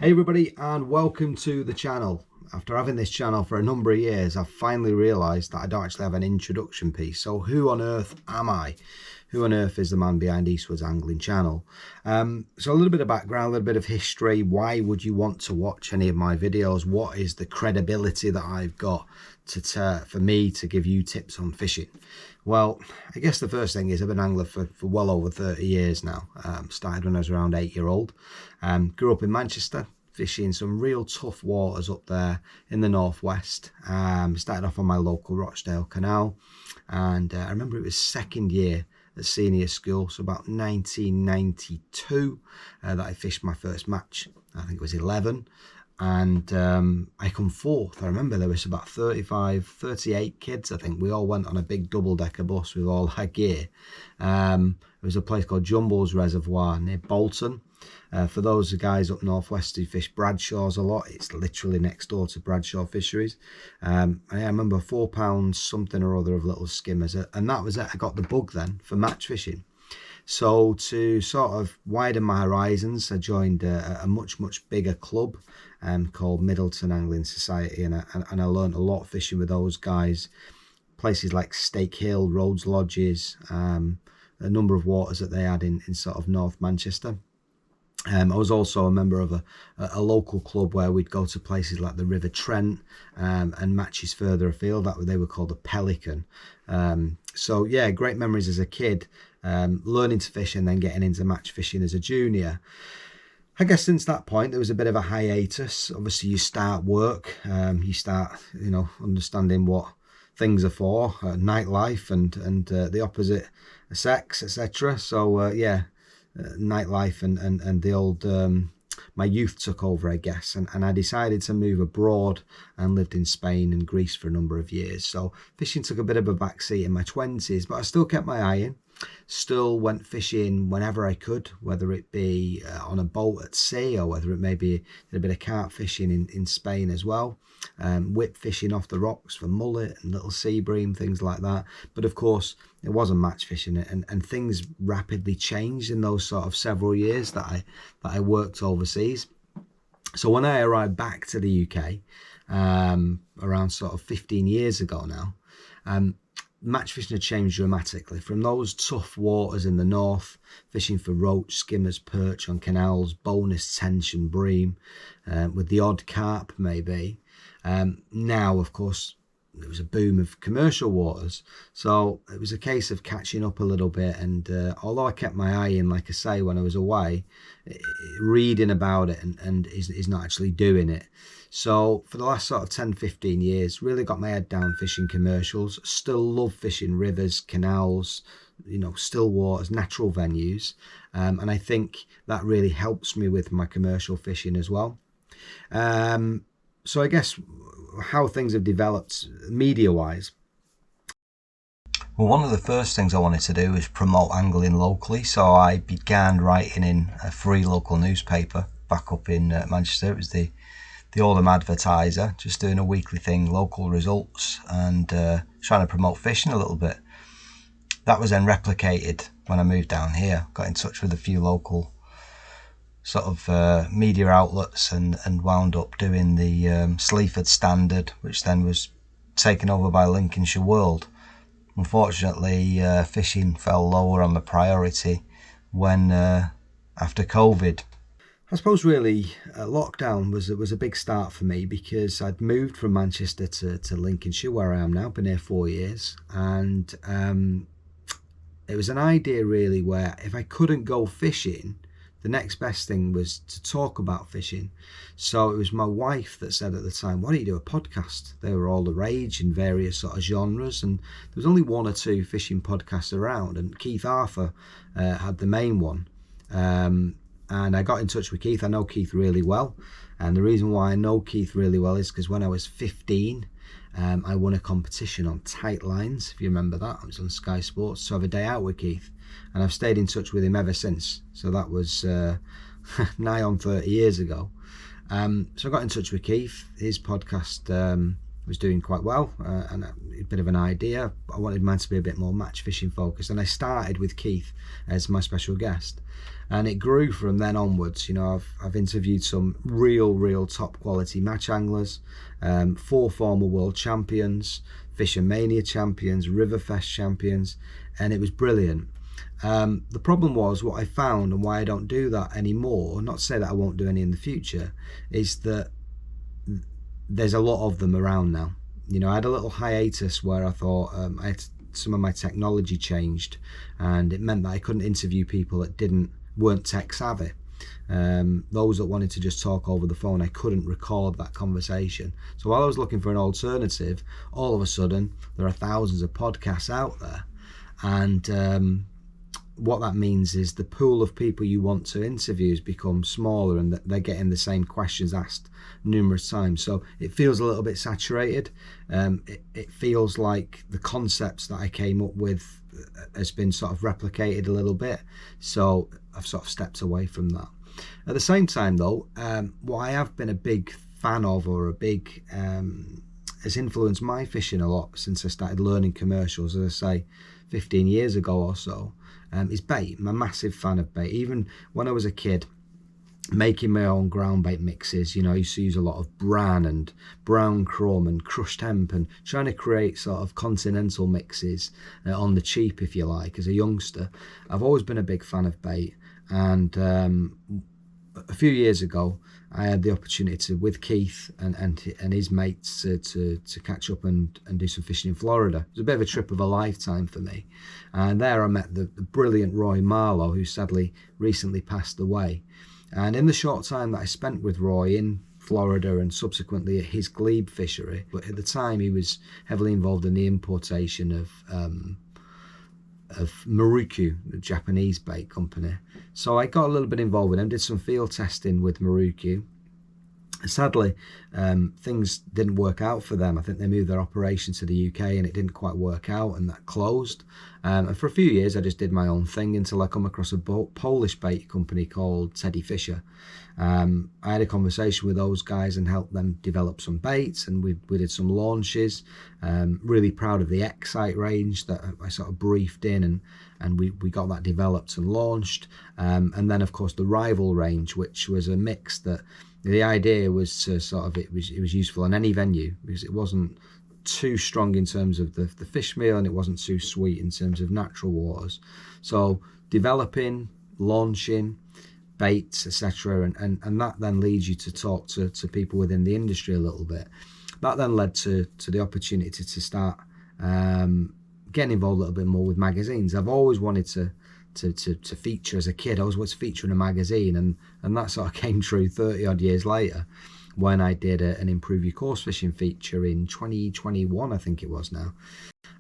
Hey everybody, and welcome to the channel. After having this channel for a number of years, I've finally realised that I don't actually have an introduction piece. So who on earth am I? Who on earth is the man behind Eastwood's Angling Channel? So a little bit of background, a little bit of history. Why would you want to watch any of my videos? What is the credibility that I've got for me to give you tips on fishing? Well, I guess the first thing is I've been angler for well over 30 years now. Started when I was around 8-year-old. Grew up in Manchester, fishing some real tough waters up there in the northwest. Started off on my local Rochdale Canal, and I remember it was second year at senior school, so about 1992, that I fished my first match. I think it was 11. And I come fourth. I remember there was about 38 kids, I think. We all went on a big double-decker bus with all our gear. It was a place called Jumbo's Reservoir near Bolton. For those guys up northwest who fish Bradshaw's a lot, it's literally next door to Bradshaw Fisheries. I remember £4 something or other of little skimmers, and that was it. I got the bug then for match fishing. So to sort of widen my horizons, I joined a much bigger club called Middleton Angling Society, and I learned a lot fishing with those guys. Places like Stake Hill, Rhodes Lodges, a number of waters that they had in sort of North Manchester. I was also a member of a local club where we'd go to places like the River Trent and matches further afield. They were called the Pelican. So yeah, great memories as a kid, learning to fish and then getting into match fishing as a junior. I guess since that point there was a bit of a hiatus. Obviously you start work, you start understanding what things are for, nightlife and the opposite sex, etc. So yeah, nightlife and the old my youth took over, I guess, and I decided to move abroad and lived in Spain and Greece for a number of years. So fishing took a bit of a backseat in my 20s, but I still kept my eye in. Still went fishing whenever I could, whether it be on a boat at sea or whether it may be a bit of carp fishing in Spain as well. Whip fishing off the rocks for mullet and little sea bream, things like that. But of course, it wasn't match fishing, and things rapidly changed in those sort of several years that I worked overseas. So when I arrived back to the UK, around sort of 15 years ago now, match fishing had changed dramatically. From those tough waters in the north, fishing for roach, skimmers, perch on canals, bonus tension, bream, with the odd carp maybe. Now, of course, there was a boom of commercial waters, so it was a case of catching up a little bit. And although I kept my eye in, like I say, when I was away, reading about it and is not actually doing it. So for the last sort of 10-15 years, really got my head down fishing commercials. Still love fishing rivers, canals, still waters, natural venues, and I think that really helps me with my commercial fishing as well. So I guess how things have developed media-wise. Well, one of the first things I wanted to do was promote angling locally, so I began writing in a free local newspaper back up in Manchester. It was the Oldham Advertiser, just doing a weekly thing, local results, and trying to promote fishing a little bit. That was then replicated when I moved down here. Got in touch with a few local sort of media outlets and wound up doing the Sleaford Standard, which then was taken over by Lincolnshire World. Unfortunately, fishing fell lower on the priority when after COVID. I suppose really lockdown was a big start for me, because I'd moved from Manchester to Lincolnshire, where I am now, been here 4 years, and it was an idea really where if I couldn't go fishing, the next best thing was to talk about fishing. So it was my wife that said at the time, why don't you do a podcast? They were all the rage in various sort of genres, and there was only one or two fishing podcasts around, and Keith Arthur had the main one. And I got in touch with Keith. I know Keith really well, and the reason why I know Keith really well is because when I was 15, I won a competition on tight lines, if you remember that. I was on Sky Sports to have a day out with Keith, and I've stayed in touch with him ever since. So that was nigh on 30 years ago. So I got in touch with Keith. His podcast was doing quite well, and a bit of an idea. I wanted mine to be a bit more match fishing focused, and I started with Keith as my special guest, and it grew from then onwards. You know, I've interviewed some real top quality match anglers, 4 former world champions, Fisher Mania champions, Riverfest champions, and it was brilliant. The problem was, what I found, and why I don't do that anymore, not to say that I won't do any in the future, is that there's a lot of them around now. You know, I had a little hiatus where I thought some of my technology changed, and it meant that I couldn't interview people that weren't tech savvy. Those that wanted to just talk over the phone, I couldn't record that conversation. So while I was looking for an alternative, all of a sudden there are thousands of podcasts out there, and what that means is the pool of people you want to interview has become smaller, and that they're getting the same questions asked numerous times. So it feels a little bit saturated. It feels like the concepts that I came up with has been sort of replicated a little bit. So I've sort of stepped away from that. At the same time though, what I have been a big fan of, or has influenced my fishing a lot since I started learning commercials, as I say, 15 years ago or so, is bait. I'm a massive fan of bait. Even when I was a kid, making my own ground bait mixes, you know, I used to use a lot of bran and brown crumb and crushed hemp, and trying to create sort of continental mixes on the cheap, if you like, as a youngster. I've always been a big fan of bait, and a few years ago I had the opportunity to, with Keith and his mates, to catch up and do some fishing in Florida. It was a bit of a trip of a lifetime for me, and there I met the brilliant Roy Marlow, who sadly recently passed away. And in the short time that I spent with Roy in Florida and subsequently at his glebe fishery, but at the time he was heavily involved in the importation of Maruku, the Japanese bait company. So I got a little bit involved with him, did some field testing with Maruku. Sadly, things didn't work out for them. I think they moved their operation to the UK and it didn't quite work out, and that closed. And for a few years I just did my own thing until I come across a Polish bait company called Teddy Fisher. I had a conversation with those guys and helped them develop some baits, and we did some launches. Really proud of the Excite range that I sort of briefed in, and we got that developed and launched. And then of course the Rival range, which was a mix that the idea was to sort of, it was useful in any venue, because it wasn't too strong in terms of the fish meal, and it wasn't too sweet in terms of natural waters. So developing, launching baits, etc., and that then leads you to talk to people within the industry a little bit. That then led to the opportunity to start getting involved a little bit more with magazines. I've always wanted to feature as a kid. I always wanted to feature in a magazine, and that sort of came true 30 odd years later when I did an Improve Your Course Fishing feature in 2021, I think it was now.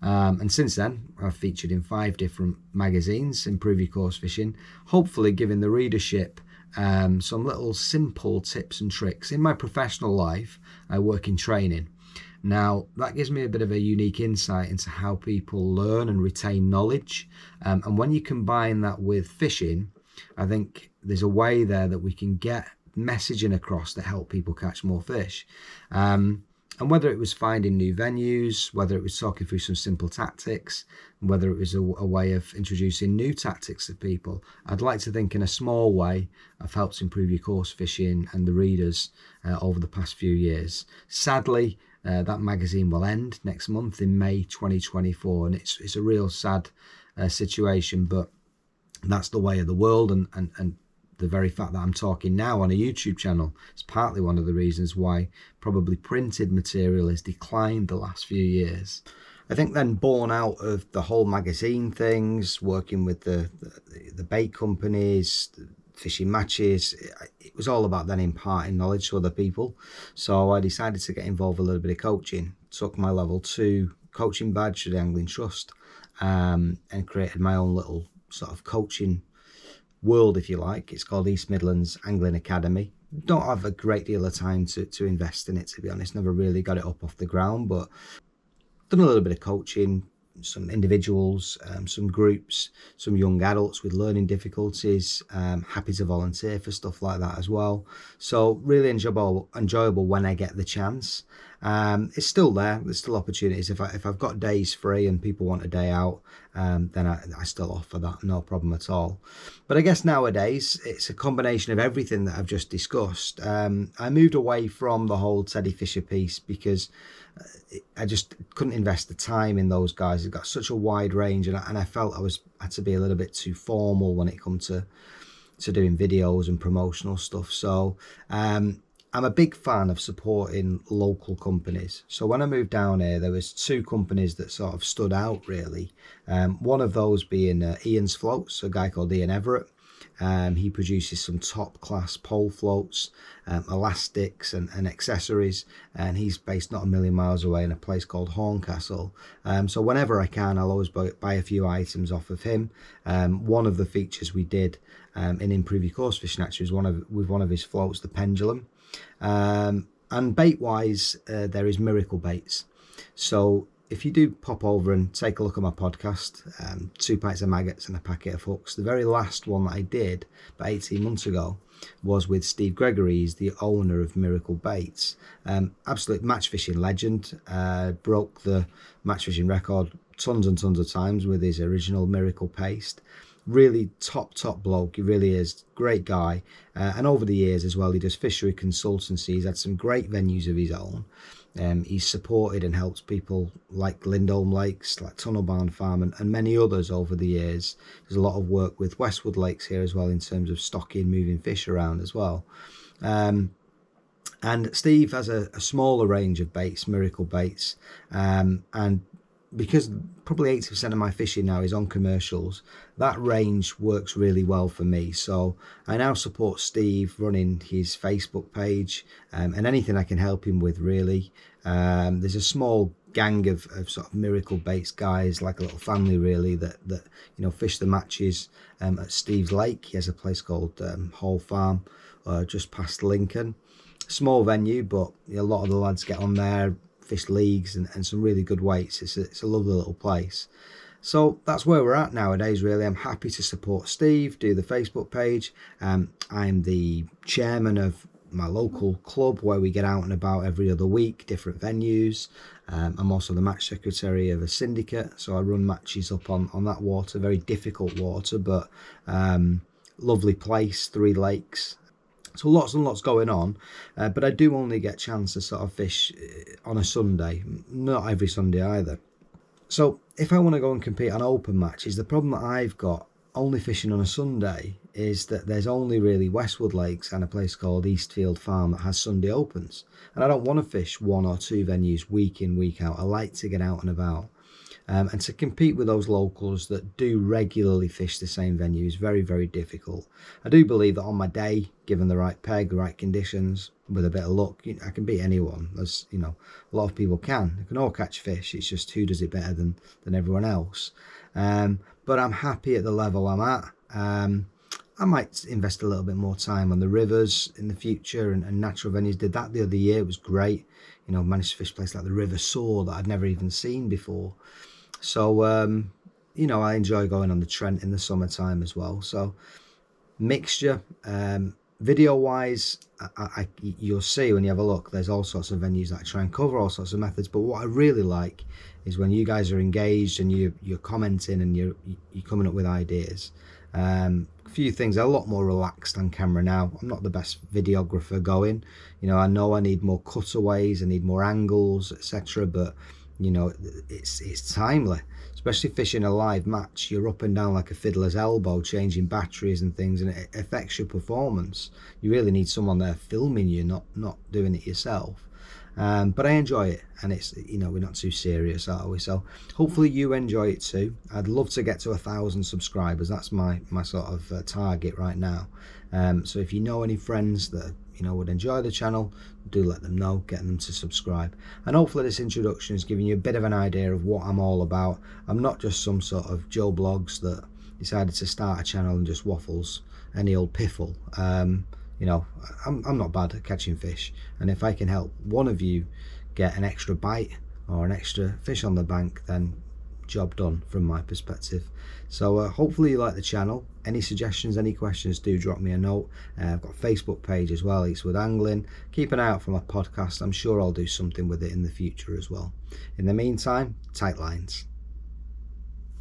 And since then I've featured in 5 different magazines, Improve Your Course Fishing, hopefully giving the readership some little simple tips and tricks. In my professional life I work in training. Now that gives me a bit of a unique insight into how people learn and retain knowledge, and when you combine that with fishing, I think there's a way there that we can get messaging across that help people catch more fish. And whether it was finding new venues, whether it was talking through some simple tactics, whether it was a way of introducing new tactics to people, I'd like to think in a small way I've helped Improve Your Course Fishing and the readers over the past few years. Sadly, that magazine will end next month in May 2024, and it's a real sad situation, but that's the way of the world, and the very fact that I'm talking now on a YouTube channel is partly one of the reasons why probably printed material has declined the last few years. I think then, born out of the whole magazine things, working with the bait companies, fishing matches, it was all about then imparting knowledge to other people. So I decided to get involved with a little bit of coaching, took my level 2 coaching badge to the Angling Trust, and created my own little sort of coaching world, if you like. It's called East Midlands Angling Academy. Don't have a great deal of time to invest in it, to be honest. Never really got it up off the ground, but done a little bit of coaching, some individuals, some groups, some young adults with learning difficulties. Happy to volunteer for stuff like that as well. So really enjoyable when I get the chance. It's still there. There's still opportunities. If I've got days free and people want a day out, then I still offer that, no problem at all. But I guess nowadays it's a combination of everything that I've just discussed. I moved away from the whole Teddy Fisher piece because I just couldn't invest the time in those guys. They've got such a wide range, and I felt I had to be a little bit too formal when it comes to doing videos and promotional stuff. So I'm a big fan of supporting local companies. So when I moved down here, there was 2 companies that sort of stood out really. One of those being Ian's Floats, a guy called Ian Everett. He produces some top class pole floats, elastics and accessories, and he's based not a million miles away in a place called Horncastle. So whenever I can, I'll always buy a few items off of him. One of the features we did in Improve Your Course Fishing actually was with one of his floats, the Pendulum. And bait wise, there is Miracle Baits. So if you do pop over and take a look at my podcast, 2 pints of maggots and a packet of hooks, the very last one that I did about 18 months ago was with Steve Gregory. He's the owner of Miracle Baits. Absolute match fishing legend, broke the match fishing record tons and tons of times with his original Miracle Paste. Really top bloke, he really is, great guy. And over the years as well, he does fishery consultancy. He's had some great venues of his own. He's supported and helped people like Lindholm Lakes, like Tunnelbarn Farm, and many others over the years. There's a lot of work with Westwood Lakes here as well in terms of stocking, moving fish around as well. And Steve has a smaller range of baits, Miracle Baits, and because probably 80% of my fishing now is on commercials, that range works really well for me. So I now support Steve running his Facebook page, and anything I can help him with really. There's a small gang of sort of Miracle Baits guys, like a little family really, that fish the matches at Steve's Lake. He has a place called Hall Farm just past Lincoln. Small venue, but a lot of the lads get on there, fish leagues and some really good weights. It's a lovely little place. So that's where we're at nowadays really. I'm happy to support Steve, do the Facebook page. I'm the chairman of my local club where we get out and about every other week, different venues. I'm also the match secretary of a syndicate, so I run matches up on that water, very difficult water, but lovely place, 3 lakes. So lots and lots going on, but I do only get a chance to sort of fish on a Sunday, not every Sunday either. So if I want to go and compete on open matches, the problem that I've got only fishing on a Sunday is that there's only really Westwood Lakes and a place called Eastfield Farm that has Sunday opens. And I don't want to fish 1 or 2 venues week in, week out. I like to get out and about. And to compete with those locals that do regularly fish the same venue is very, very difficult. I do believe that on my day, given the right peg, the right conditions, with a bit of luck, I can beat anyone. As a lot of people can. They can all catch fish. It's just who does it better than everyone else. But I'm happy at the level I'm at. I might invest a little bit more time on the rivers in the future and natural venues. Did that the other year. It was great. Managed to fish places like the River Soar that I'd never even seen before. So, I enjoy going on the Trent in the summertime as well. So, mixture. Video-wise, you'll see when you have a look, there's all sorts of venues that I try and cover, all sorts of methods. But what I really like is when you guys are engaged and you're commenting and you're coming up with ideas. A few things are a lot more relaxed on camera now. I'm not the best videographer going. I know I need more cutaways, I need more angles, etc. But it's timely, especially fishing a live match. You're up and down like a fiddler's elbow, changing batteries and things, and it affects your performance. You really need someone there filming you, not doing it yourself. But I enjoy it, and it's we're not too serious, are we? So hopefully you enjoy it too. I'd love to get to 1,000 subscribers. That's my sort of target right now. So if you know any friends that would enjoy the channel, do let them know, get them to subscribe. And hopefully this introduction is giving you a bit of an idea of what I'm all about. I'm not just some sort of Joe Blogs that decided to start a channel and just waffles any old piffle. I'm not bad at catching fish, and if I can help one of you get an extra bite or an extra fish on the bank, then job done from my perspective. So hopefully you like the channel. Any suggestions, any questions, do drop me a note. I've got a Facebook page as well, Eastwood Angling. Keep an eye out for my podcast. I'm sure I'll do something with it in the future as well. In the meantime, tight lines.